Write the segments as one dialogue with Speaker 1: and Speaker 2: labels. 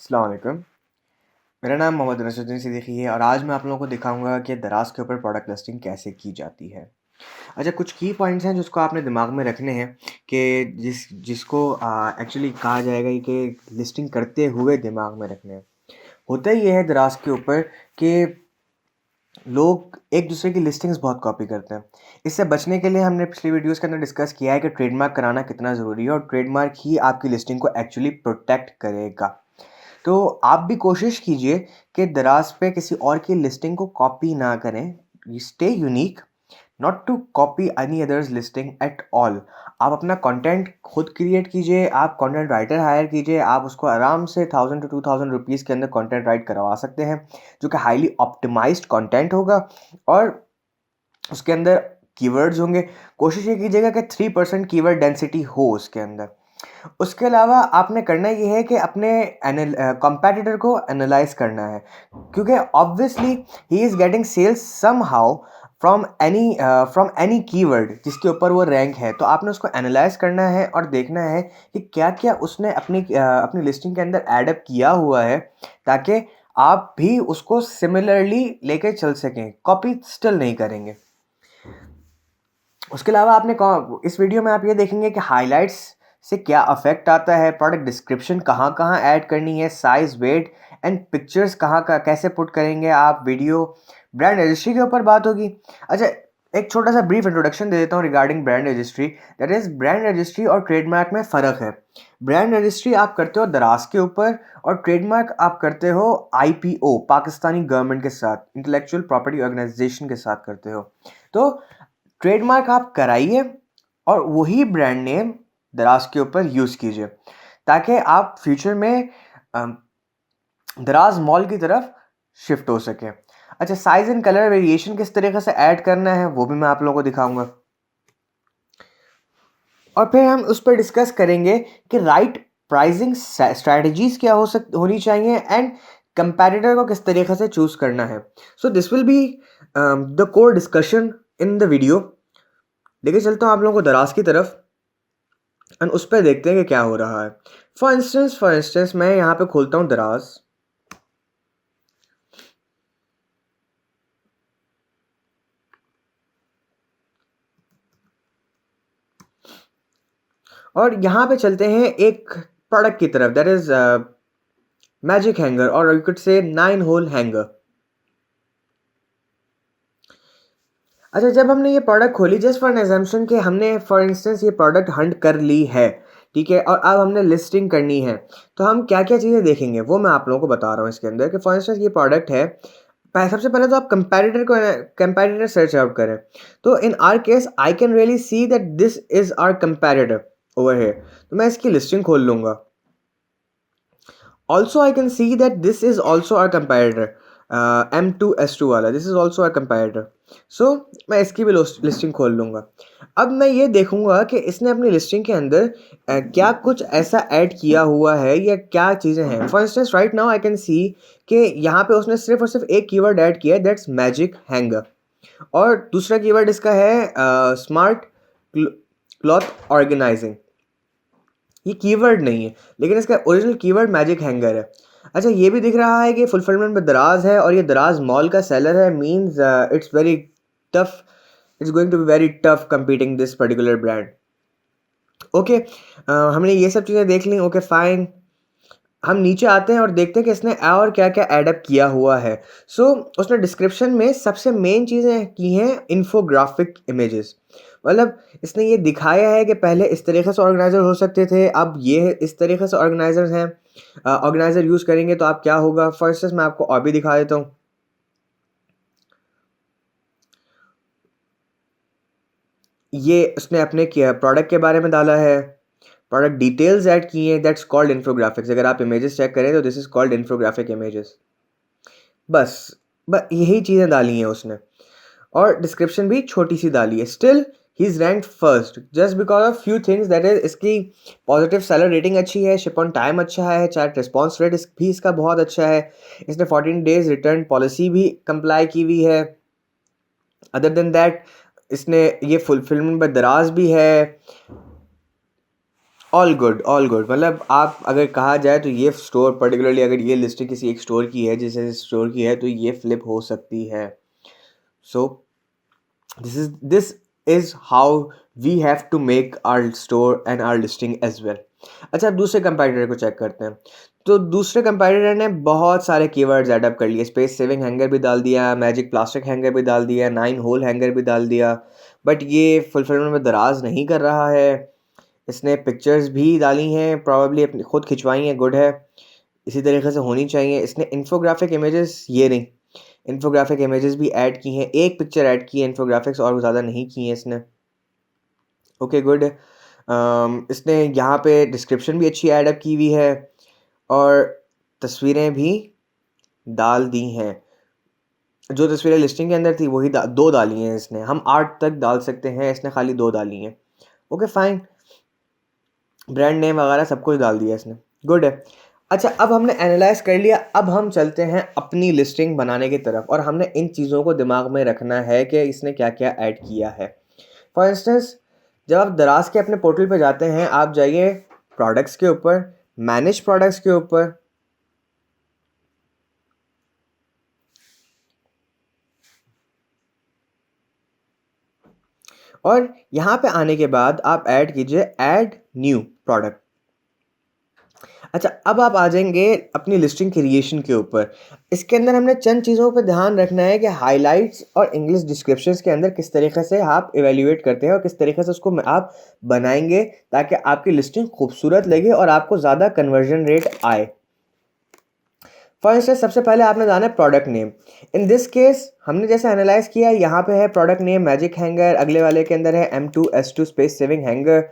Speaker 1: अस्सलाम वालेकुम। मेरा नाम मोहम्मद नसरुद्दीन सिद्दीकी है और आज मैं आप लोगों को दिखाऊंगा कि दराज के ऊपर प्रोडक्ट लिस्टिंग कैसे की जाती है। अच्छा, कुछ की पॉइंट्स हैं जिसको आपने दिमाग में रखने हैं कि जिसको एक्चुअली कहा जाएगा कि लिस्टिंग करते हुए दिमाग में रखने हैं। होता ही ये है दराज के ऊपर कि लोग एक दूसरे की लिस्टिंग्स बहुत कॉपी करते हैं। इससे बचने के लिए हमने पिछली वीडियोस के अंदर डिस्कस किया है कि ट्रेडमार्क कराना कितना ज़रूरी है और ट्रेडमार्क ही आपकी लिस्टिंग को एक्चुअली प्रोटेक्ट करेगा। तो आप भी कोशिश कीजिए कि दराज पे किसी और की लिस्टिंग को कॉपी ना करें। Stay unique, not to copy any others listing at all. आप अपना कंटेंट खुद क्रिएट कीजिए, आप कंटेंट राइटर हायर कीजिए, आप उसको आराम से 1000 to 2000 रुपीज़ के अंदर कंटेंट राइट करवा सकते हैं, जो कि हाईली ऑप्टिमाइज्ड कंटेंट होगा और उसके अंदर कीवर्ड्स होंगे। कोशिश ये कीजिएगा कि 3% कीवर्ड डेंसिटी हो उसके अंदर। उसके अलावा आपने करना ये है कि अपने कंपैटिटर को एनालाइज करना है, क्योंकि obviously he is getting sales somehow from any keyword जिसके ऊपर वो रैंक है। तो आपने उसको एनालाइज करना है और देखना है कि क्या क्या उसने अपनी लिस्टिंग के अंदर एडअप किया हुआ है, ताकि आप भी उसको सिमिलरली लेके चल सकें, कॉपी स्टिल नहीं करेंगे। उसके अलावा इस वीडियो में आप ये देखेंगे कि हाइलाइट्स से क्या अफेक्ट आता है, प्रोडक्ट डिस्क्रिप्शन कहाँ कहाँ ऐड करनी है, साइज, वेट एंड पिक्चर्स कहाँ का कैसे पुट करेंगे आप, वीडियो, ब्रांड रजिस्ट्री के ऊपर बात होगी। अच्छा, एक छोटा सा ब्रीफ इंट्रोडक्शन दे देता हूँ regarding brand registry. That is, brand registry और ट्रेडमार्क में फ़र्क है। ब्रांड रजिस्ट्री आप करते हो दराज के ऊपर और ट्रेडमार्क आप करते हो IPO, पाकिस्तानी गवर्नमेंट के साथ, इंटेलेक्चुअल प्रॉपर्टी ऑर्गेनाइजेशन के साथ करते हो। तो ट्रेडमार्क आप कराइए और वही ब्रांड नेम दराज के ऊपर यूज़ कीजिए, ताकि आप फ्यूचर में दराज मॉल की तरफ शिफ्ट हो सके। अच्छा, साइज एंड कलर वेरिएशन किस तरीके से ऐड करना है वो भी मैं आप लोगों को दिखाऊंगा और फिर हम उस पर डिस्कस करेंगे कि राइट प्राइसिंग स्ट्रैटेजीज क्या होनी चाहिए एंड कंपैटिटर को किस तरीके से चूज करना है। So this will be the core discussion in the video. लेके चलता हूँ आप लोगों को दराज की तरफ एंड उस पर देखते हैं कि क्या हो रहा है। फॉर इंस्टेंस मैं यहाँ पे खोलता हूँ दराज और यहाँ पे चलते हैं एक प्रोडक्ट की तरफ, दैट इज मैजिक हैंगर और you could say 9 whole hanger. अच्छा, जब हमने ये प्रोडक्ट खोली, जस्ट फॉर एन एजम्पशन कि हमने फॉर इंस्टेंस ये प्रोडक्ट हंट कर ली है, ठीक है, और अब हमने लिस्टिंग करनी है, तो हम क्या क्या चीज़ें देखेंगे वो मैं आप लोगों को बता रहा हूँ इसके अंदर। कि फॉर इंस्टेंस ये प्रोडक्ट है, सबसे पहले तो आप कंपैरेटर सर्च आउट करें। तो in our case I can really see that this is our comparator over here. तो मैं इसकी लिस्टिंग खोल लूँगा। Also I can see that this is also our comparator, M2S2 वाला, this is also our comparator. So मैं इसकी भी listing खोल लूँगा। अब मैं ये देखूंगा कि इसने अपनी लिस्टिंग के अंदर क्या कुछ ऐसा ऐड किया हुआ है या क्या चीज़ें हैं। For instance right now I can सी कि यहाँ पे उसने सिर्फ और सिर्फ एक कीवर्ड ऐड किया है, दैट्स मैजिक हैंगर, और दूसरा कीवर्ड इसका है स्मार्ट क्लॉथ ऑर्गेनाइजिंग। ये कीवर्ड नहीं है, लेकिन इसका ओरिजिनल कीवर्ड मैजिक हैंगर है। अच्छा, ये भी दिख रहा है कि फुलफिलमेंट में दराज है और ये दराज मॉल का सेलर है, means it's very tough, it's going to be very tough competing this particular brand. Okay, हमने ये सब चीज़ें देख ली। ओके फाइन, हम नीचे आते हैं और देखते हैं कि इसने और क्या क्या एडअप किया हुआ है। सो उसने डिस्क्रिप्शन में सबसे मेन चीज़ें की हैं इन्फोग्राफिक इमेजेस। मतलब इसने ये दिखाया है कि पहले इस तरीके से ऑर्गेनाइजर हो सकते थे, अब ये इस तरीके से ऑर्गेनाइजर्स हैं। ऑर्गेनाइजर यूज़ करेंगे तो आप क्या होगा। फर्स्ट मैं आपको और भी दिखा देता हूँ। ये उसने अपने प्रोडक्ट के बारे में डाला है, प्रोडक्ट डिटेल्स ऐड की हैं, दैट्स कॉल्ड इन्फोग्राफिक्स। अगर आप इमेजेस चेक करें तो this is called infographic images. बस बस यही चीज़ें डाली हैं उसने, और डिस्क्रिप्शन भी छोटी सी डाली है। Still he is rank first just because of few things, that is इसकी पॉजिटिव सेलर रेटिंग अच्छी है, शिप ऑन टाइम अच्छा है, चैट रिस्पॉन्स रेट भी इसका बहुत अच्छा है, इसने 14 डेज रिटर्न पॉलिसी भी कंप्लाई की हुई है। अदर देन दैट इसने ये फुलफिलमेंट बाय दराज भी है। ऑल गुड, मतलब आप अगर कहा जाए तो ये स्टोर पर्टिकुलरली अगर ये लिस्टिंग किसी एक स्टोर की है, जिस स्टोर की है, तो ये फ्लिप हो सकती है। So this is how we have to make our store and our listing as well. अच्छा, अब दूसरे कंपैटिटर को चेक करते हैं। तो दूसरे कंपैटिटर ने बहुत सारे कीवर्ड्स एडअप कर लिए, स्पेस सेविंग हैंगर भी डाल दिया, मैजिक प्लास्टिक हैंगर भी डाल दिया, 9 होल हैंगर भी डाल दिया, बट ये फुलफिलमेंट में दराज नहीं कर रहा है। इसने पिक्चर्स भी डाली हैं, प्रॉब्ली अपनी खुद खिंचवाई हैं, गुड है, इसी तरीके से होनी चाहिए। इसने इन्फोग्राफिक इमेजेस, ये नहीं, इन्फोग्राफिक इमेजेस भी ऐड की हैं, एक पिक्चर ऐड की है इन्फोग्राफिक्स, और ज़्यादा नहीं की है इसने। Okay good. इसने यहाँ पे डिस्क्रिप्शन भी अच्छी ऐड अप की हुई है, और तस्वीरें भी डाल दी हैं। जो तस्वीरें लिस्टिंग के अंदर थी वही दो डाली हैं इसने, हम 8 तक डाल सकते हैं, इसने खाली 2 डाली हैं। ओके फाइन, ब्रांड नेम वगैरह सब कुछ डाल दिया इसने, गुड है। अच्छा, अब हमने एनालाइज कर लिया, अब हम चलते हैं अपनी लिस्टिंग बनाने की तरफ, और हमने इन चीज़ों को दिमाग में रखना है कि इसने क्या क्या ऐड किया है। फॉर इंस्टेंस, जब आप दराज के अपने पोर्टल पे जाते हैं, आप जाइए प्रोडक्ट्स के ऊपर, मैनेज प्रोडक्ट्स के ऊपर, और यहाँ पे आने के बाद आप ऐड कीजिए ऐड न्यू प्रोडक्ट। अच्छा, अब आप आ जाएंगे अपनी लिस्टिंग क्रिएशन के ऊपर। इसके अंदर हमने चंद चीज़ों पर ध्यान रखना है कि हाइलाइट्स और इंग्लिश डिस्क्रिप्शंस के अंदर किस तरीके से आप इवेल्युएट करते हैं और किस तरीके से उसको आप बनाएंगे ताकि आपकी लिस्टिंग खूबसूरत लगे और आपको ज़्यादा कन्वर्जन रेट आए। फॉर इंस्टेंस, सबसे पहले आपने जाना है product name. In this case हमने जैसे एनालाइज किया, यहाँ पे है प्रोडक्ट नेम मैजिक हैंगर, अगले वाले के अंदर है M2S2 space saving hanger.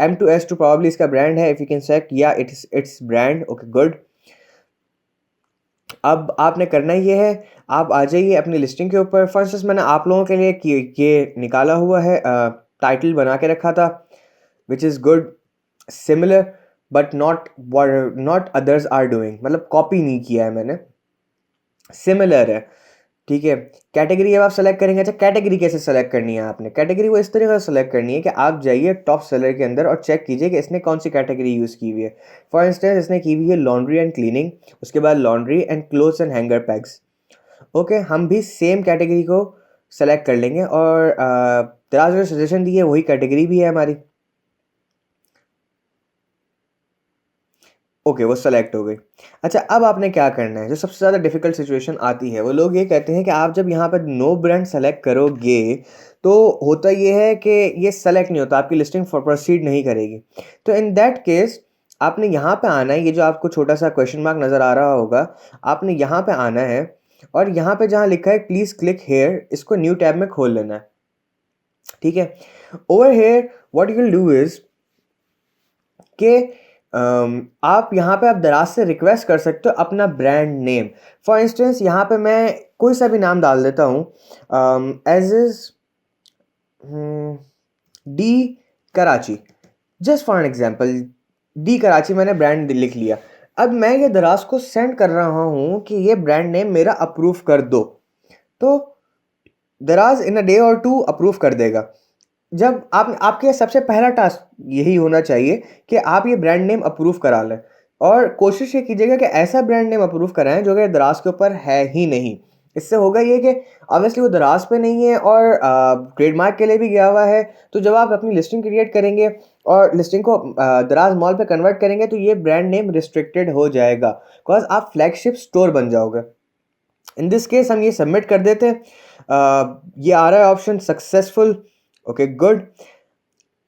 Speaker 1: M2S2 probably इसका ब्रांड है, इफ यू कैन चेक, या इट्स ब्रांड। Okay good. अब आपने करना ये है, आप आ जाइए अपनी लिस्टिंग के ऊपर। फॉर इंस्टेंस, मैंने आप लोगों के लिए ये निकाला हुआ है, टाइटल बना के रखा था, which is good, similar but not others are doing, मतलब कॉपी नहीं किया है मैंने, सिमिलर है, ठीक है। कैटेगरी अब आप सेलेक्ट करेंगे। अच्छा, कैटेगरी कैसे सेलेक्ट करनी है आपने? कैटेगरी वो इस तरीके से सेलेक्ट करनी है कि आप जाइए टॉप सेलर के अंदर और चेक कीजिए कि इसने कौन सी कैटेगरी यूज़ की हुई है। फॉर इंस्टेंस, इसने की हुई है लॉन्ड्री एंड क्लीनिंग, उसके बाद laundry and clothes and hanger PACS. Okay, हम भी सेम कैटेगरी को सेलेक्ट कर लेंगे, और दराज ने सजेशन दी है वही कैटेगरी भी है हमारी। ओके, वो सेलेक्ट हो गई। अच्छा, अब आपने क्या करना है, जो सबसे ज़्यादा डिफिकल्ट सिचुएशन आती है, वो लोग ये कहते हैं कि आप जब यहाँ पर नो ब्रांड सेलेक्ट करोगे तो होता ये है कि ये सेलेक्ट नहीं होता, आपकी लिस्टिंग प्रोसीड नहीं करेगी। तो इन दैट केस आपने यहाँ पे आना है, ये जो आपको छोटा सा क्वेश्चन मार्क नज़र आ रहा होगा, आपने यहाँ पे आना है, और यहाँ पे जहाँ लिखा है प्लीज़ क्लिक हेयर, इसको न्यू टैब में खोल लेना है, ठीक है। Over here what you will do is कि आप यहाँ पे आप दराज से रिक्वेस्ट कर सकते हो अपना ब्रांड नेम। फॉर इंस्टेंस, यहाँ पे मैं कोई सा भी नाम डाल देता हूँ, as is the Karachi, just for an example, the Karachi मैंने ब्रांड लिख लिया। अब मैं ये दराज को सेंड कर रहा हूँ कि ये ब्रांड नेम मेरा अप्रूव कर दो, तो दराज इन अ डे और टू अप्रूव कर देगा। जब आप आपके सबसे पहला टास्क यही होना चाहिए कि आप ये ब्रांड नेम अप्रूव करा लें, और कोशिश ये कीजिएगा कि ऐसा ब्रांड नेम अप्रूव कराएं जो कि दराज के ऊपर है ही नहीं। इससे होगा ये कि ऑब्वियसली वो दराज पे नहीं है और ट्रेडमार्क के लिए भी गया हुआ है, तो जब आप अपनी लिस्टिंग क्रिएट करेंगे और लिस्टिंग को दराज मॉल पे कन्वर्ट करेंगे तो ये ब्रांड नेम रिस्ट्रिक्टेड हो जाएगा, बिकॉज आप फ्लैगशिप स्टोर बन जाओगे। इन दिस केस हम ये सबमिट कर देते हैं, ये आ रहा है ऑप्शन सक्सेसफुल। Okay good.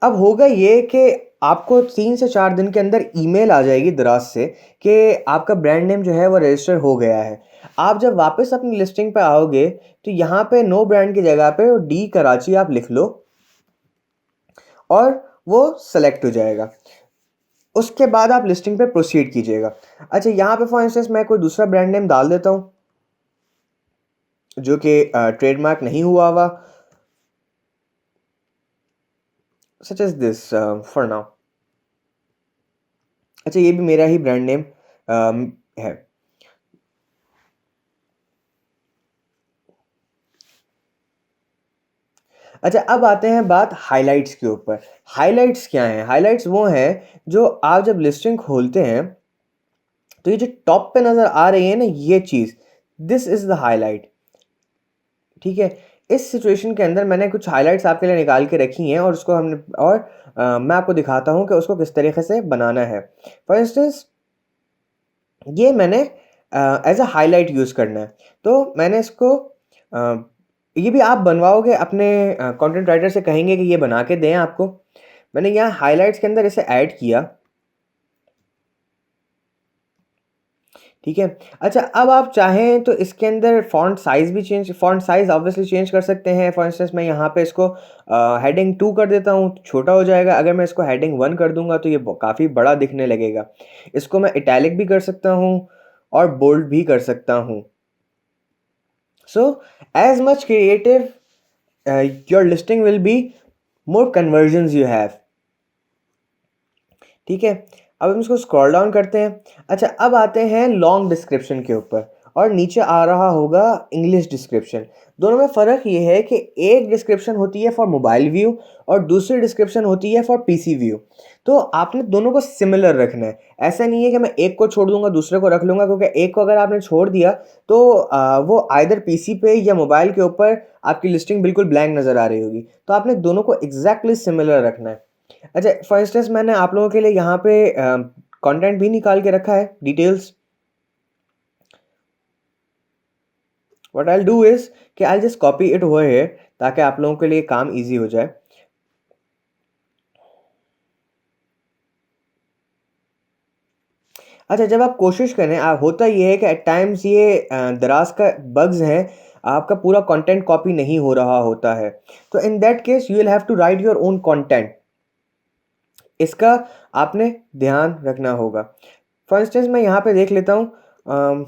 Speaker 1: अब होगा ये कि आपको 3 से 4 दिन के अंदर ईमेल आ जाएगी दराज से कि आपका ब्रांड नेम जो है वो रजिस्टर हो गया है। आप जब वापस अपनी लिस्टिंग पे आओगे तो यहाँ पे नो ब्रांड की जगह पे डी कराची आप लिख लो और वो सेलेक्ट हो जाएगा। उसके बाद आप लिस्टिंग पे प्रोसीड कीजिएगा। अच्छा, यहाँ पे फॉर इंस्टेंस मैं कोई दूसरा ब्रांड नेम डाल देता हूँ जो कि ट्रेडमार्क नहीं हुआ हुआ, such as this for now. अच्छा, ये भी मेरा ही ब्रांड नेम है। अच्छा, अब आते हैं बात हाइलाइट्स के ऊपर। हाइलाइट्स क्या हैं? हाइलाइट्स वो हैं जो आप जब लिस्टिंग खोलते हैं तो ये जो टॉप पे नज़र आ रही है ना ये चीज़, दिस इज़ द हाइलाइट। ठीक है? इस सिचुएशन के अंदर मैंने कुछ हाइलाइट्स आपके लिए निकाल के रखी हैं और उसको हमने और मैं आपको दिखाता हूँ कि उसको किस तरीके से बनाना है। फॉर इंस्टेंस ये मैंने एज़ अ हाइलाइट यूज़ करना है। तो मैंने इसको ये भी आप बनवाओगे अपने कंटेंट राइटर से कहेंगे कि ये बना के दें आपको। मैंने यहाँ हाइलाइट्स के अंदर इसे ऐड किया। ठीक है? अच्छा, अब आप चाहें तो इसके अंदर फ़ॉन्ट साइज़ ऑब्वियसली चेंज कर सकते हैं। फॉर इंस्टेंस मैं यहाँ पे इसको हेडिंग 2 कर देता हूँ, छोटा हो जाएगा। अगर मैं इसको हेडिंग 1 कर दूँगा तो ये काफ़ी बड़ा दिखने लगेगा। इसको मैं इटैलिक भी कर सकता हूँ और बोल्ड भी कर सकता हूँ। So as much creative your listing will be, more convergence you have. ठीक है? अब हम इसको स्क्रॉल डाउन करते हैं। अच्छा, अब आते हैं लॉन्ग डिस्क्रिप्शन के ऊपर और नीचे आ रहा होगा इंग्लिश डिस्क्रिप्शन। दोनों में फ़र्क ये है कि एक डिस्क्रिप्शन होती है फॉर मोबाइल व्यू और दूसरी डिस्क्रिप्शन होती है फॉर पीसी व्यू। तो आपने दोनों को सिमिलर रखना है। ऐसा नहीं है कि मैं एक को छोड़ दूँगा दूसरे को रख लूँगा, क्योंकि एक को अगर आपने छोड़ दिया तो वो आइदर पीसी पे या मोबाइल के ऊपर आपकी लिस्टिंग बिल्कुल ब्लैंक नज़र आ रही होगी। तो आपने दोनों को एग्ज़ैक्टली सिमिलर रखना है। अच्छा, फॉर इंस्टेंस मैंने आप लोगों के लिए यहाँ पे कंटेंट भी निकाल के रखा है, details. What I will do is कि I will just copy it over here ताकि आप लोगों के लिए काम ईज़ी हो जाए। अच्छा, जब आप कोशिश करें होता ये है कि एट टाइम्स ये दराज़ का बग्स हैं, आपका पूरा कंटेंट कॉपी नहीं हो रहा होता है। तो in that case you will have to write your own content. इसका आपने ध्यान रखना होगा। फॉर इंस्टेंस मैं यहाँ पे देख लेता हूँ।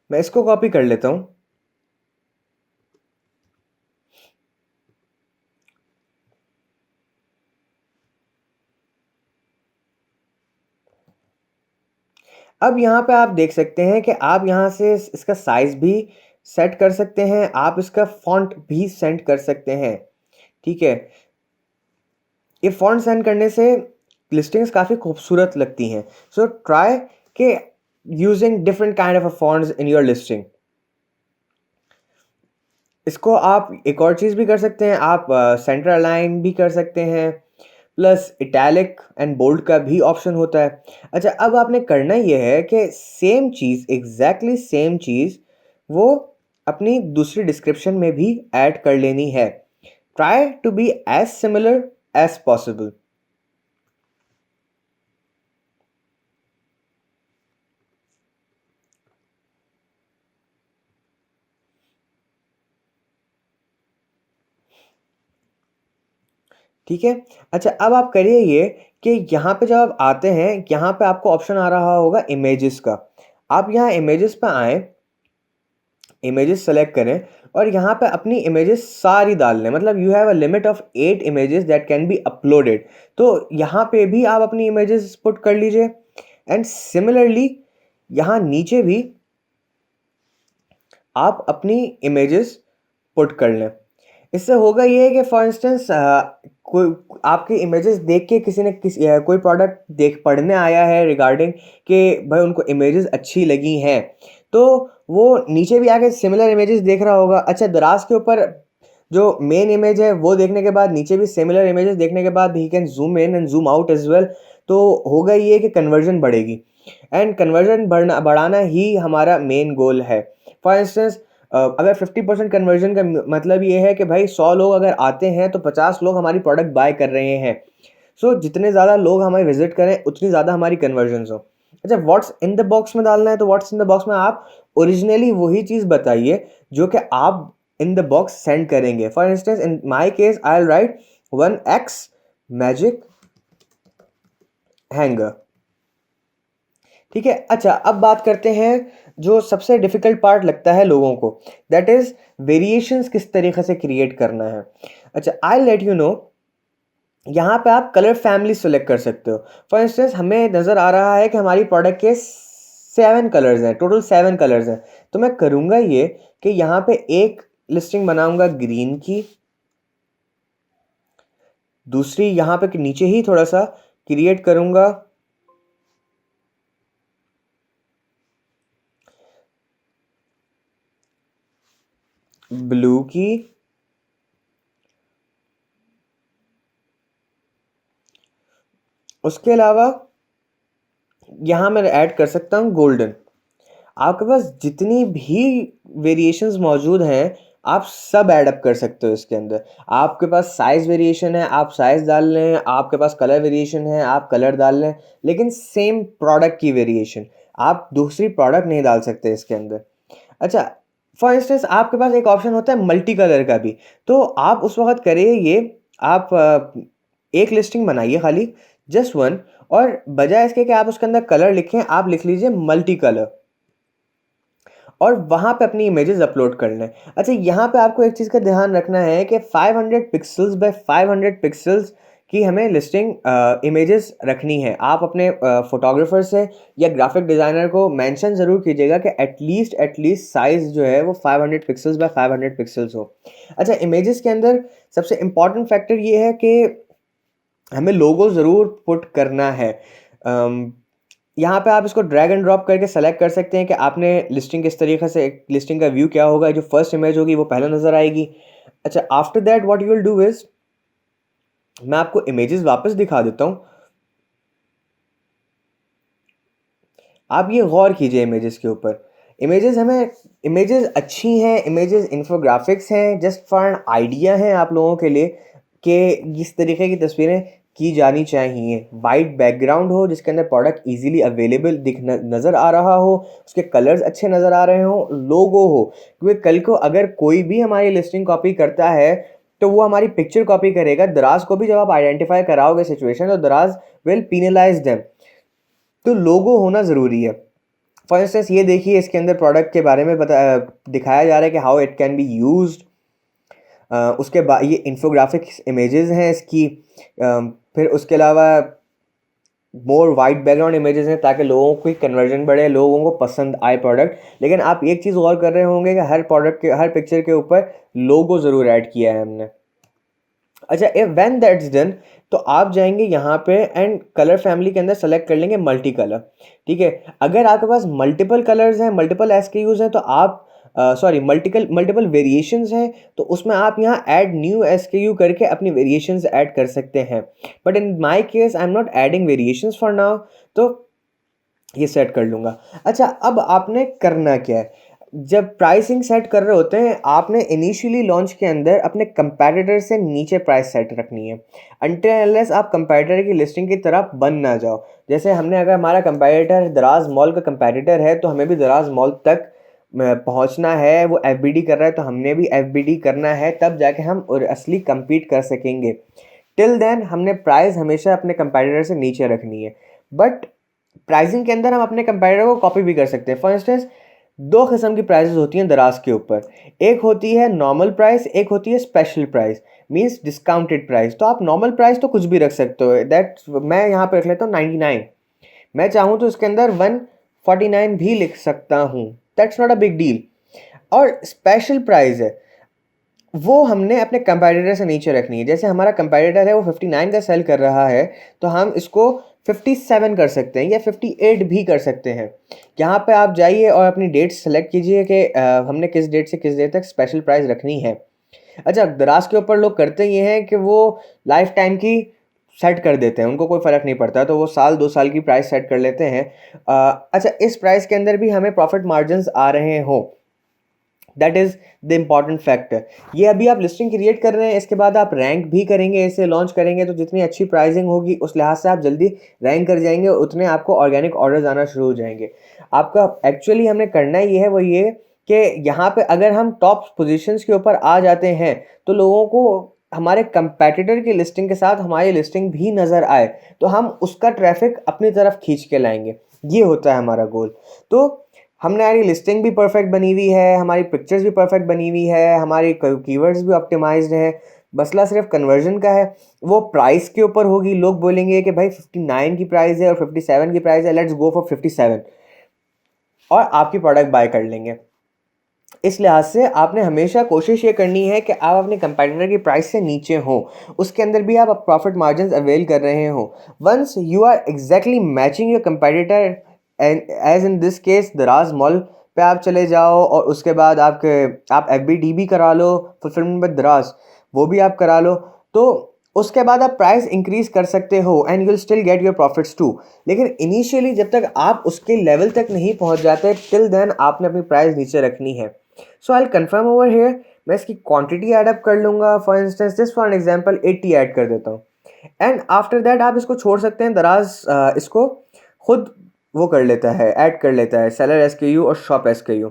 Speaker 1: मैं इसको कॉपी कर लेता हूँ। अब यहाँ पे आप देख सकते हैं कि आप यहाँ से इसका साइज़ भी सेट कर सकते हैं, आप इसका फ़ॉन्ट भी सेट कर सकते हैं, ठीक है? ये फ़ॉन्ट सेट करने से लिस्टिंग्स काफ़ी खूबसूरत लगती हैं। सो ट्राई के using different kind of fonts in your listing. इसको आप एक और चीज़ भी कर सकते हैं, आप सेंटर अलाइन भी कर सकते हैं, प्लस इटैलिक एंड बोल्ड का भी ऑप्शन होता है। अच्छा, अब आपने करना ये है कि सेम चीज़, एग्ज़ैक्टली सेम चीज़ वो अपनी दूसरी डिस्क्रिप्शन में भी ऐड कर लेनी है। Try to be as similar as possible. ठीक है? अच्छा, अब आप करिए ये कि यहाँ पे जब आप आते हैं, यहाँ पे आपको ऑप्शन आ रहा होगा इमेजेस का। आप यहाँ इमेजेस पे आएँ, इमेजेस सेलेक्ट करें और यहाँ पे अपनी इमेजेस सारी डाल लें। मतलब you have a limit of 8 images that can be uploaded. तो यहाँ पे भी आप अपनी इमेजेस पुट कर लीजिए एंड सिमिलरली यहाँ नीचे भी आप अपनी इमेजेस पुट कर लें। इससे होगा ये है कि फॉर इंस्टेंस कोई आपकी इमेजेस देख के किसी ने कोई प्रोडक्ट देख पढ़ने आया है रिगार्डिंग कि भाई उनको इमेजेस अच्छी लगी हैं, तो वो नीचे भी आके सिमिलर इमेजेस देख रहा होगा। अच्छा, दराज के ऊपर जो मेन इमेज है वो देखने के बाद नीचे भी सिमिलर इमेजेस देखने के बाद he can zoom in and zoom out as well. तो होगा ये कि कन्वर्जन बढ़ेगी एंड कन्वर्जन बढ़ाना ही हमारा मेन गोल है। फॉर इंस्टेंस अगर 50% कन्वर्जन का मतलब ये है कि भाई 100 लोग अगर आते हैं तो 50 लोग हमारी प्रोडक्ट बाय कर रहे हैं। सो जितने ज़्यादा लोग हमें विजिट करें उतनी ज़्यादा हमारी कन्वर्जन्स हो। अच्छा, व्हाट्स इन द बॉक्स में डालना है तो व्हाट्स इन द बॉक्स में आप ओरिजिनली वही चीज़ बताइए जो कि आप इन द बॉक्स सेंड करेंगे। For instance in my case I will write 1x magic hanger. ठीक है? अच्छा, अब बात करते हैं जो सबसे डिफ़िकल्ट पार्ट लगता है लोगों को, दैट इज़ वेरिएशंस किस तरीके से क्रिएट करना है। अच्छा, I will let you know, यहाँ पे आप कलर फैमिली सेलेक्ट कर सकते हो। फॉर इंस्टेंस हमें नज़र आ रहा है कि हमारी प्रोडक्ट के 7 कलर्स हैं, टोटल 7 कलर्स हैं। तो मैं करूँगा ये कि यहाँ पे एक लिस्टिंग बनाऊँगा ग्रीन की, दूसरी यहाँ पे नीचे ही थोड़ा सा क्रिएट करूँगा ब्लू की, उसके अलावा यहाँ मैं ऐड कर सकता हूँ गोल्डन। आपके पास जितनी भी वेरिएशंस मौजूद हैं, आप सब ऐड अप कर सकते हो इसके अंदर। आपके पास साइज़ वेरिएशन है, आप साइज़ डाल लें, आपके पास कलर वेरिएशन है, आप कलर डाल लें, लेकिन सेम प्रोडक्ट की वेरिएशन, आप दूसरी प्रोडक्ट नहीं डाल सकते इसके अंदर। अच्छा, फॉर इंस्टेंस आपके पास एक ऑप्शन होता है मल्टी कलर का भी, तो आप उस वक़्त करिए ये, आप एक लिस्टिंग बनाइए खाली, जस्ट 1, और बजाय इसके कि आप उसके अंदर कलर लिखें, आप लिख लीजिए मल्टी कलर और वहाँ पे अपनी इमेजेस अपलोड कर लें। अच्छा, यहाँ पे आपको एक चीज़ का ध्यान रखना है कि 500 पिक्सेल्स बाय 500 पिक्सेल्स की हमें लिस्टिंग इमेजेस रखनी है। आप अपने फोटोग्राफर से या ग्राफिक डिज़ाइनर को मेंशन ज़रूर कीजिएगा कि एटलीस्ट साइज़ जो है वो 500 पिक्सेल्स बाय 500 पिक्सेल्स हो। अच्छा, इमेजेस के अंदर सबसे इम्पॉर्टेंट फैक्टर ये है कि हमें लोगो ज़रूर पुट करना है। यहाँ पे आप इसको ड्रैग एंड ड्रॉप करके सेलेक्ट कर सकते हैं कि आपने लिस्टिंग किस तरीके से, लिस्टिंग का व्यू क्या होगा, जो फर्स्ट इमेज होगी वो पहले नज़र आएगी। अच्छा, after that what you will do is, मैं आपको इमेजेस वापस दिखा देता हूँ। आप ये गौर कीजिए इमेजेस के ऊपर। इमेजेस अच्छी हैं, इमेजेस इन्फोग्राफिक्स हैं, जस्ट फॉर एन आइडिया है आप लोगों के लिए कि किस तरीके की तस्वीरें की जानी चाहिए। वाइट बैकग्राउंड हो जिसके अंदर प्रोडक्ट इजीली अवेलेबल नज़र आ रहा हो, उसके कलर्स अच्छे नज़र आ रहे हों, लोगो हो, क्योंकि कल को अगर कोई भी हमारी लिस्टिंग कॉपी करता है तो वो हमारी पिक्चर कॉपी करेगा। दराज को भी जब आप आइडेंटिफाई कराओगे सिचुएशन, तो दराज विल पीनलाइज देम। तो लोगो होना ज़रूरी है। फॉर इंस्टेंस ये देखिए, इसके अंदर प्रोडक्ट के बारे में दिखाया जा रहा है कि how it can be used. उसके बाद ये इन्फोग्राफिक्स इमेजेस हैं इसकी। फिर उसके अलावा मोर वाइट बैकग्राउंड इमेजेस हैं ताकि लोगों की कन्वर्जन बढ़े, लोगों को पसंद आए प्रोडक्ट। लेकिन आप एक चीज़ गौर कर रहे होंगे कि हर प्रोडक्ट के, हर पिक्चर के ऊपर लोगो ज़रूर ऐड किया है हमने। अच्छा, इफ व्हेन दैट्स डन, तो आप जाएंगे यहाँ पे एंड कलर फैमिली के अंदर सेलेक्ट कर लेंगे मल्टी कलर। ठीक है, अगर आपके पास मल्टीपल कलर्स हैं, मल्टीपल एसकेयूज हैं, तो आप सॉरी मल्टीपल वेरिएशंस हैं, तो उसमें आप यहाँ ऐड न्यू एसकेयू करके अपनी वेरिएशंस ऐड कर सकते हैं। But in my case I am not adding variations for now, तो ये सेट कर लूँगा। अच्छा, अब आपने करना क्या है, जब प्राइसिंग सेट कर रहे होते हैं, आपने इनिशियली लॉन्च के अंदर अपने कंपैटिटर से नीचे प्राइस सेट रखनी है, अनटिल अनलेस आप कंपैटिटर की लिस्टिंग की तरफ बन ना जाओ। जैसे हमने, अगर हमारा कंपैटिटर दराज मॉल का कंपैटिटर है, तो हमें भी दराज मॉल तक पहुंचना है। वो एफबीडी कर रहा है तो हमने भी एफबीडी करना है, तब जाके हम और असली compete कर सकेंगे। टिल देन हमने प्राइस हमेशा अपने कंपैटिटर से नीचे रखनी है। बट प्राइसिंग के अंदर हम अपने कंपैटिटर को कॉपी भी कर सकते हैं। फॉर इंस्टेंस, दो किस्म की प्राइसेस होती हैं दराज के ऊपर। एक होती है नॉर्मल प्राइस, एक होती है special price, means discounted price. तो आप नॉर्मल प्राइस तो कुछ भी रख सकते हो, दैट मैं यहाँ पे रख लेता हूँ 99। मैं चाहूँ तो इसके अंदर 149 भी लिख सकता हूँ, that's not a big deal. और स्पेशल प्राइस है, वो हमने अपने कंपैटिटर से नीचे रखनी है। जैसे हमारा कंपैटिटर है वो 59 का सेल कर रहा है, तो हम इसको 57 कर सकते हैं या 58 भी कर सकते हैं। यहाँ पे आप जाइए और अपनी डेट सेलेक्ट कीजिए कि हमने किस डेट से किस डेट तक स्पेशल प्राइस रखनी है। अच्छा, दराज के ऊपर लोग करते ये हैं कि वो लाइफ टाइम की सेट कर देते हैं, उनको कोई फ़र्क नहीं पड़ता, तो वो साल 2 साल की प्राइस सेट कर लेते हैं। अच्छा, इस प्राइस के अंदर भी हमें प्रॉफिट मार्जिन्स आ रहे हों, that is the important factor. ये अभी आप लिस्टिंग क्रिएट कर रहे हैं, इसके बाद आप रैंक भी करेंगे, इसे लॉन्च करेंगे, तो जितनी अच्छी प्राइसिंग होगी उस लिहाज से आप जल्दी रैंक कर जाएंगे, उतने आपको ऑर्गेनिक ऑर्डर्स आना शुरू हो जाएंगे। आपका एक्चुअली हमने करना ये है, वो ये कि यहाँ पे अगर हम टॉप पोजीशंस के ऊपर आ जाते हैं, तो लोगों को हमारे कंपैटिटर की लिस्टिंग के साथ हमारी लिस्टिंग भी नज़र आए, तो हम उसका ट्रैफिक अपनी तरफ खींच के लाएंगे। ये होता है हमारा गोल। तो हमने, हमारी लिस्टिंग भी परफेक्ट बनी हुई है, हमारी पिक्चर्स भी परफेक्ट बनी हुई है, हमारी कीवर्ड्स भी ऑप्टिमाइज्ड हैं, मसला सिर्फ कन्वर्जन का है। वो प्राइस के ऊपर होगी, लोग बोलेंगे कि भाई 59 की प्राइस है और 57 की प्राइस है, लेट्स गो फॉर 57। और आपकी प्रोडक्ट बाय कर लेंगे। इस लिहाज से आपने हमेशा कोशिश ये करनी है कि आप अपने कंपेटिटर की प्राइस से नीचे हो, उसके अंदर भी आप प्रॉफिट मार्जिन अवेल कर रहे हो। Once you are exactly matching your competitor, and as in this case दराज मॉल पे आप चले जाओ और उसके बाद आप FBDB करा लो, फुलफिलमेंट विद दराज, वो भी आप करा लो, तो उसके बाद आप प्राइस इंक्रीज कर सकते हो and you will still get your profits too. लेकिन इनिशियली जब तक आप उसके लेवल तक नहीं पहुंच जाते, टिल देन आपने अपनी प्राइस नीचे रखनी है। सो आई कन्फर्म ओवर हेयर, मैं इसकी क्वांटिटी ऐड अप कर लूँगा। For instance just for an example 80 add कर देता हूँ, एंड आफ्टर दैट आप इसको छोड़ सकते हैं। दराज इसको खुद वो कर लेता है, ऐड कर लेता है, सेलर SKU और शॉप SKU।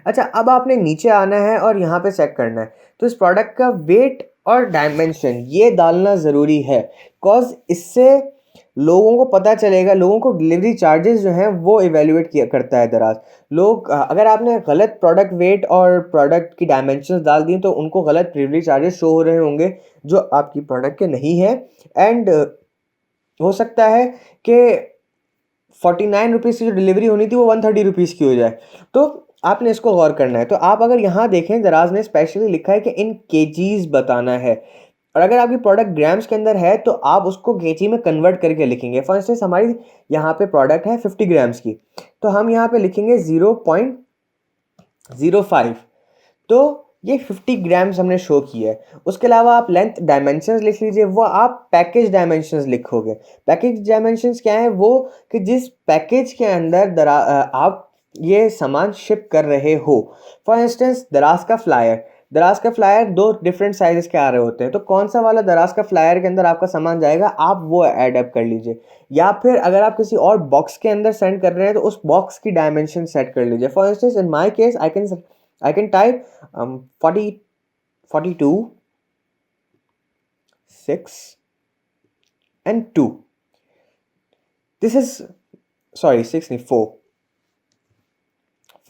Speaker 1: अच्छा, अब आपने नीचे आना है और यहाँ पे चेक करना है, तो इस प्रोडक्ट का वेट और डायमेंशन ये डालना ज़रूरी है, बिकॉज इससे लोगों को पता चलेगा, लोगों को डिलीवरी चार्जेस जो हैं वो इवेल्युएट किया करता है दराज। लोग अगर आपने गलत प्रोडक्ट वेट और प्रोडक्ट की डायमेंशंस डाल दी तो उनको गलत डिलीवरी चार्जेस शो हो रहे होंगे जो आपकी प्रोडक्ट के नहीं है, एंड हो सकता है कि 49 रुपीज़ की जो डिलीवरी होनी थी वो 130 रुपीज़ की हो जाए। तो आपने इसको गौर करना है। तो आप अगर यहाँ देखें, दराज ने स्पेशली लिखा है कि इन केजीज बताना है, और अगर आपकी प्रोडक्ट ग्राम्स के अंदर है तो आप उसको केजी में कन्वर्ट करके लिखेंगे। फॉर इंस्टेंस हमारी यहाँ पे प्रोडक्ट है 50 ग्राम्स की, तो हम यहाँ पे लिखेंगे 0.05, तो ये 50 ग्राम्स हमने शो किया है। उसके अलावा आप लेंथ डायमेंशंस लिख लीजिए, वो आप पैकेज डायमेंशंस लिखोगे। पैकेज डायमेंशंस क्या है? वो कि जिस पैकेज के अंदर आप ये सामान शिप कर रहे हो। फॉर इंस्टेंस दराज का फ्लायर 2 डिफरेंट साइजेस के आ रहे होते हैं, तो कौन सा वाला दराज का फ्लायर के अंदर आपका सामान जाएगा, आप वो ऐड अप कर लीजिए। या फिर अगर आप किसी और बॉक्स के अंदर सेंड कर रहे हैं तो उस बॉक्स की डायमेंशन सेट कर लीजिए। For instance in my case I can type 40, 42, 6 and 2. This is, sorry, 6 नहीं,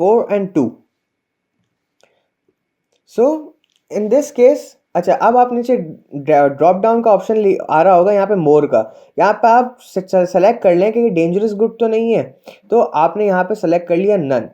Speaker 1: 4 and 2. So in this case, अच्छा, अब आप नीचे ड्रॉप डाउन का ऑप्शन आ रहा होगा यहाँ पे मोर का, यहाँ पे आप सेलेक्ट कर लें कि ये डेंजरस गुड तो नहीं है, तो आपने यहाँ पे सेलेक्ट कर लिया नन।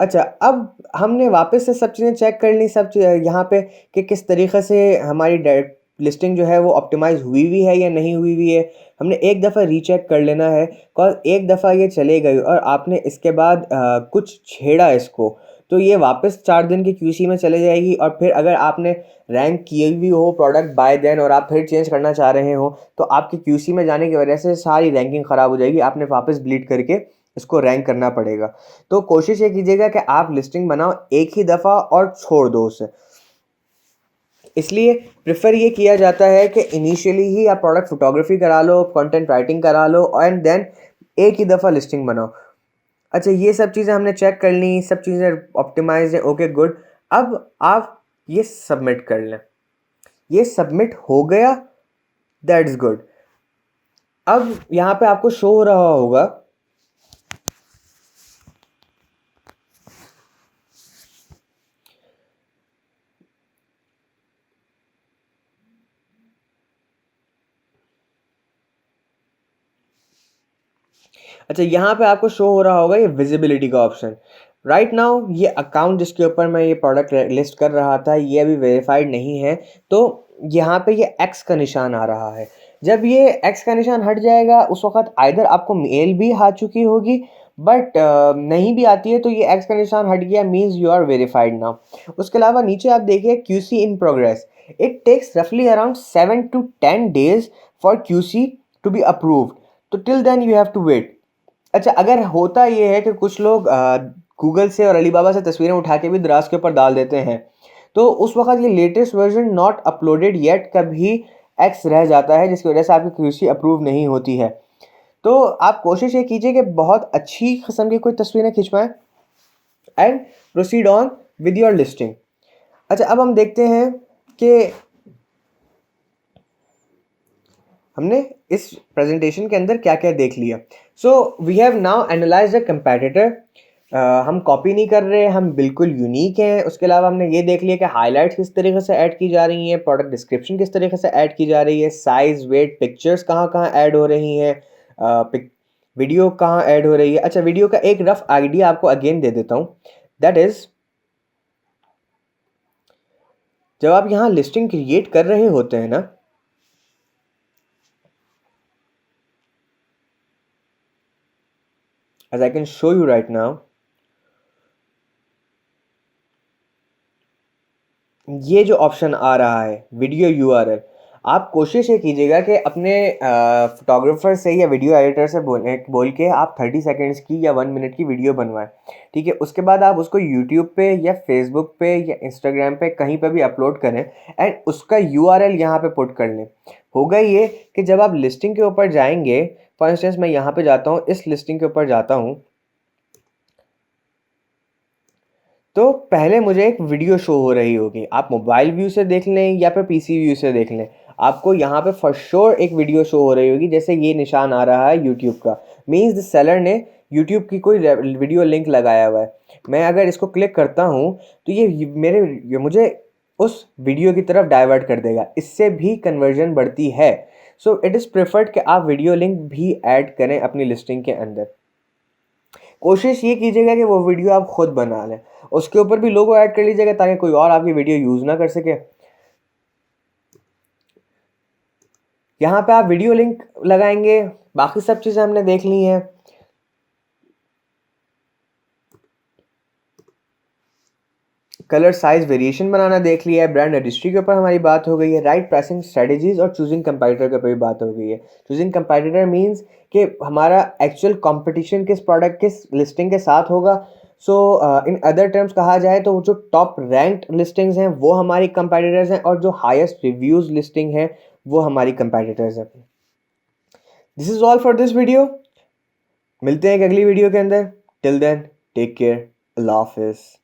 Speaker 1: अच्छा, अब हमने वापस से सब चीज़ें चेक कर ली, सब यहाँ पे कि किस तरीक़े से हमारी डायरेक्ट लिस्टिंग जो है वो ऑप्टिमाइज़ हुई हुई है या नहीं हुई हुई है। हमने एक दफ़ा रीचेक कर लेना है, बिकॉज़ एक दफ़ा ये चले गई और आपने इसके बाद कुछ छेड़ा इसको, तो ये वापस 4 दिन की QC में चले जाएगी, और फिर अगर आपने रैंक की भी हो प्रोडक्ट बाय देन और आप फिर चेंज करना चाह रहे हो, तो आपकी QC में जाने की वजह से सारी रैंकिंग ख़राब हो जाएगी, आपने वापस ब्लीड करके इसको रैंक करना पड़ेगा। तो कोशिश ये कीजिएगा कि आप लिस्टिंग बनाओ एक ही दफ़ा और छोड़ दो उसे। इसलिए प्रेफर ये किया जाता है कि इनिशियली ही आप प्रोडक्ट फोटोग्राफी करा लो, कंटेंट राइटिंग करा लो, एंड देन एक ही दफ़ा लिस्टिंग बनाओ। अच्छा, ये सब चीज़ें हमने चेक कर ली, सब चीज़ें ऑप्टिमाइज है, ओके गुड। अब आप ये सबमिट कर लें, ये सबमिट हो गया, दैट इज़ गुड। अब यहाँ पे आपको शो हो रहा होगा अच्छा, यहाँ पे आपको शो हो रहा होगा ये विजिबिलिटी का ऑप्शन। राइट नाउ ये अकाउंट जिसके ऊपर मैं ये प्रोडक्ट लिस्ट कर रहा था, ये अभी वेरीफाइड नहीं है, तो यहाँ पे ये एक्स का निशान आ रहा है। जब ये एक्स का निशान हट जाएगा उस वक्त आइदर आपको मेल भी आ चुकी होगी, बट नहीं भी आती है तो ये एक्स का निशान हट गया, means you are verified now. उसके अलावा नीचे आप देखिए QC in progress, it takes रफली around 7 to 10 days for QC to be approved, तो till then you have to wait. अच्छा, अगर होता ये है कि कुछ लोग गूगल से और अलीबाबा से तस्वीरें उठा के भी दराज के ऊपर डाल देते हैं, तो उस वक्त ये latest version not uploaded yet कभी एक्स रह जाता है, जिसकी वजह से आपकी QC अप्रूव नहीं होती है। तो आप कोशिश ये कीजिए कि बहुत अच्छी किस्म की कोई तस्वीरें खिंचवाएं and proceed on with your listing. अच्छा, अब हम देखते हैं कि हमने इस प्रेजेंटेशन के अंदर क्या क्या देख लिया। So we have now analyze a competitor. हम कॉपी नहीं कर रहे, हम बिल्कुल यूनिक हैं। उसके अलावा हमने ये देख लिया कि हाईलाइट्स किस तरीके से ऐड की जा रही हैं, प्रोडक्ट डिस्क्रिप्शन किस तरीके से ऐड की जा रही है, साइज, वेट, पिक्चर्स कहाँ कहाँ ऐड हो रही हैं, वीडियो कहाँ ऐड हो रही है? अच्छा, वीडियो का एक रफ आइडिया आपको अगेन दे देता हूँ। दैट इज़, जब आप यहाँ लिस्टिंग क्रिएट कर रहे होते हैं ना, as I can show you right now, ये जो ऑप्शन आ रहा है वीडियो यूआरएल, आप कोशिश ये कीजिएगा कि अपने फोटोग्राफर से या वीडियो एडिटर से बोल के आप 30 सेकंड्स की या 1 मिनट की वीडियो बनवाएं। ठीक है, उसके बाद आप उसको यूट्यूब पे या फेसबुक पे या इंस्टाग्राम पे कहीं पे भी अपलोड करें एंड उसका यूआरएल यहाँ पे पुट कर लें। होगा ये कि जब आप लिस्टिंग के ऊपर जाएंगे, फॉर इंस्टेंस मैं यहाँ पे जाता हूँ, इस लिस्टिंग के ऊपर जाता हूँ, तो पहले मुझे एक वीडियो शो हो रही होगी। आप मोबाइल व्यू से देख लें या फिर पीसी व्यू से देख लें, आपको यहाँ पे फॉर श्योर एक वीडियो शो हो रही होगी। जैसे ये निशान आ रहा है यूट्यूब का, मीन्स द सेलर ने यूट्यूब की कोई वीडियो लिंक लगाया हुआ है। मैं अगर इसको क्लिक करता हूँ तो ये मुझे उस वीडियो की तरफ डाइवर्ट कर देगा। इससे भी कन्वर्जन बढ़ती है। सो इट इज़ प्रेफर्ड कि आप वीडियो लिंक भी ऐड करें अपनी लिस्टिंग के अंदर। कोशिश ये कीजिएगा कि वो वीडियो आप खुद बना लें, उसके ऊपर भी लोगो ऐड कर लीजिएगा ताकि कोई और आपकी वीडियो यूज़ ना कर सके। यहाँ पे आप वीडियो लिंक लगाएंगे, बाकी सब चीज़ें हमने देख ली हैं। कलर साइज वेरिएशन बनाना देख लिया है, ब्रांड रजिस्ट्री के ऊपर हमारी बात हो गई है, राइट प्राइसिंग स्ट्रेटजीज और चूजिंग कंपैटिटर के ऊपर भी बात हो गई है। चूजिंग कंपैटिटर मींस कि हमारा एक्चुअल कंपटीशन किस प्रोडक्ट किस लिस्टिंग के साथ होगा। सो इन अदर टर्म्स कहा जाए तो जो टॉप रैंक्ड लिस्टिंग्स हैं वो हमारी कंपैटिटर्स हैं, और जो हाईएस्ट रिव्यूज लिस्टिंग है वो हमारी कंपैटिटर्स हैं। This is all for this video. मिलते हैं एक अगली वीडियो के अंदर। टिल देन टेक केयर, अल्लाह हाफिज़।